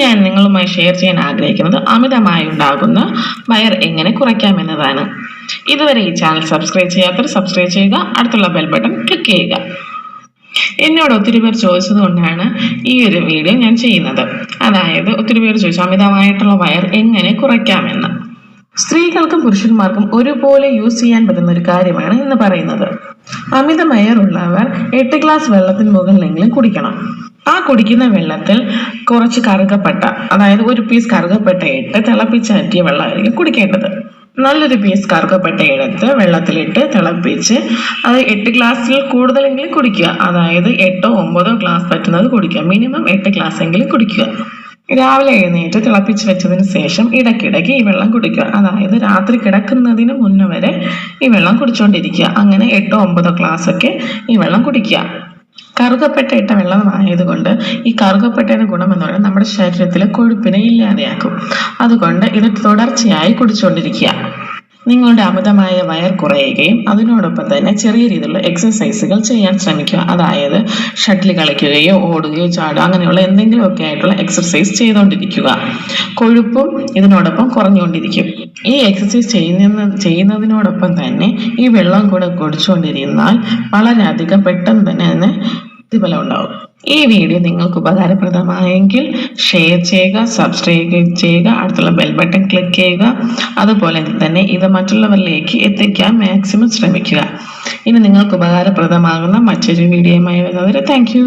ഞാൻ നിങ്ങളുമായി ഷെയർ ചെയ്യാൻ ആഗ്രഹിക്കുന്നത് അമിതമായി ഉണ്ടാകുന്ന വയർ എങ്ങനെ കുറയ്ക്കാമെന്നതാണ്. ഇതുവരെ ഈ ചാനൽ സബ്സ്ക്രൈബ് ചെയ്യാത്തവർ സബ്സ്ക്രൈബ് ചെയ്യുക, അടുത്തുള്ള ബെൽ ബട്ടൺ ക്ലിക്ക് ചെയ്യുക. എന്നോട് ഒത്തിരി പേർ ചോദിച്ചത് കൊണ്ടാണ് ഈ ഒരു വീഡിയോ ഞാൻ ചെയ്യുന്നത്. അതായത് ഒത്തിരി പേർ ചോദിച്ചു അമിതമായിട്ടുള്ള വയർ എങ്ങനെ കുറയ്ക്കാമെന്ന്. സ്ത്രീകൾക്കും പുരുഷന്മാർക്കും ഒരുപോലെ യൂസ് ചെയ്യാൻ പറ്റുന്ന ഒരു കാര്യമാണ് ഇന്ന് പറയുന്നത്. അമിത വയറുള്ളവർ 8 ഗ്ലാസ് വെള്ളത്തിന് മുകളിലെങ്കിലും കുടിക്കണം. ആ കുടിക്കുന്ന വെള്ളത്തിൽ കുറച്ച് കറുകപ്പട്ട, അതായത് ഒരു പീസ് കറുകപ്പട്ട ഇട്ട് തിളപ്പിച്ചാറ്റിയ വെള്ളമായിരിക്കും കുടിക്കേണ്ടത്. നല്ലൊരു പീസ് കറുകപ്പട്ട എടുത്ത് വെള്ളത്തിലിട്ട് തിളപ്പിച്ച് അത് 8 ഗ്ലാസ്സിൽ കൂടുതലെങ്കിലും കുടിക്കുക. അതായത് 8 or 9 ഗ്ലാസ് പറ്റുന്നത് കുടിക്കുക. മിനിമം 8 ഗ്ലാസ് എങ്കിലും കുടിക്കുക. രാവിലെ എഴുന്നേറ്റ് തിളപ്പിച്ച് വെച്ചതിന് ശേഷം ഇടയ്ക്കിടയ്ക്ക് ഈ വെള്ളം കുടിക്കുക. അതായത് രാത്രി കിടക്കുന്നതിന് മുന്നേ വരെ ഈ വെള്ളം കുടിച്ചുകൊണ്ടിരിക്കുക. അങ്ങനെ 8 or 9 ഗ്ലാസ് ഒക്കെ ഈ വെള്ളം കുടിക്കുക. കറുകപ്പട്ട ഇട്ട വെള്ളമായതുകൊണ്ട് ഈ കറുകപ്പട്ടയുടെ ഗുണം എന്ന് പറയുന്നത് നമ്മുടെ ശരീരത്തിലെ കൊഴുപ്പിനെ ഇല്ലാതെയാക്കും. അതുകൊണ്ട് ഇത് തുടർച്ചയായി കുടിച്ചുകൊണ്ടിരിക്കുക. നിങ്ങളുടെ അമിതമായ വയർ കുറയുകയും അതിനോടൊപ്പം തന്നെ ചെറിയ രീതിയിലുള്ള എക്സസൈസുകൾ ചെയ്യാൻ ശ്രമിക്കുക. അതായത് ഷട്ടിൽ കളിക്കുകയോ ഓടുകയോ ചാടുക അങ്ങനെയുള്ള എന്തെങ്കിലുമൊക്കെ ആയിട്ടുള്ള എക്സസൈസ് ചെയ്തുകൊണ്ടിരിക്കുക. കൊഴുപ്പും ഇതിനോടൊപ്പം കുറഞ്ഞുകൊണ്ടിരിക്കും. ഈ എക്സസൈസ് ചെയ്യുന്നതിനോടൊപ്പം തന്നെ ഈ വെള്ളം കൂടെ കുടിച്ചുകൊണ്ടിരുന്നാൽ വളരെയധികം പെട്ടെന്ന് തന്നെ അതിന് പ്രതിഫലം ഉണ്ടാവും. ഈ വീഡിയോ നിങ്ങൾക്ക് ഉപകാരപ്രദമായെങ്കിൽ ഷെയർ ചെയ്യുക, സബ്സ്ക്രൈബ് ചെയ്യുക, അടുത്തുള്ള ബെൽ ബട്ടൺ ക്ലിക്ക് ചെയ്യുക. അതുപോലെ തന്നെ ഇത് മറ്റുള്ളവരിലേക്ക് എത്തിക്കാൻ മാക്സിമം ശ്രമിക്കുക. ഇനി നിങ്ങൾക്ക് ഉപകാരപ്രദമാകുന്ന മറ്റൊരു വീഡിയോയുമായി വരുന്നവരെ താങ്ക് യു.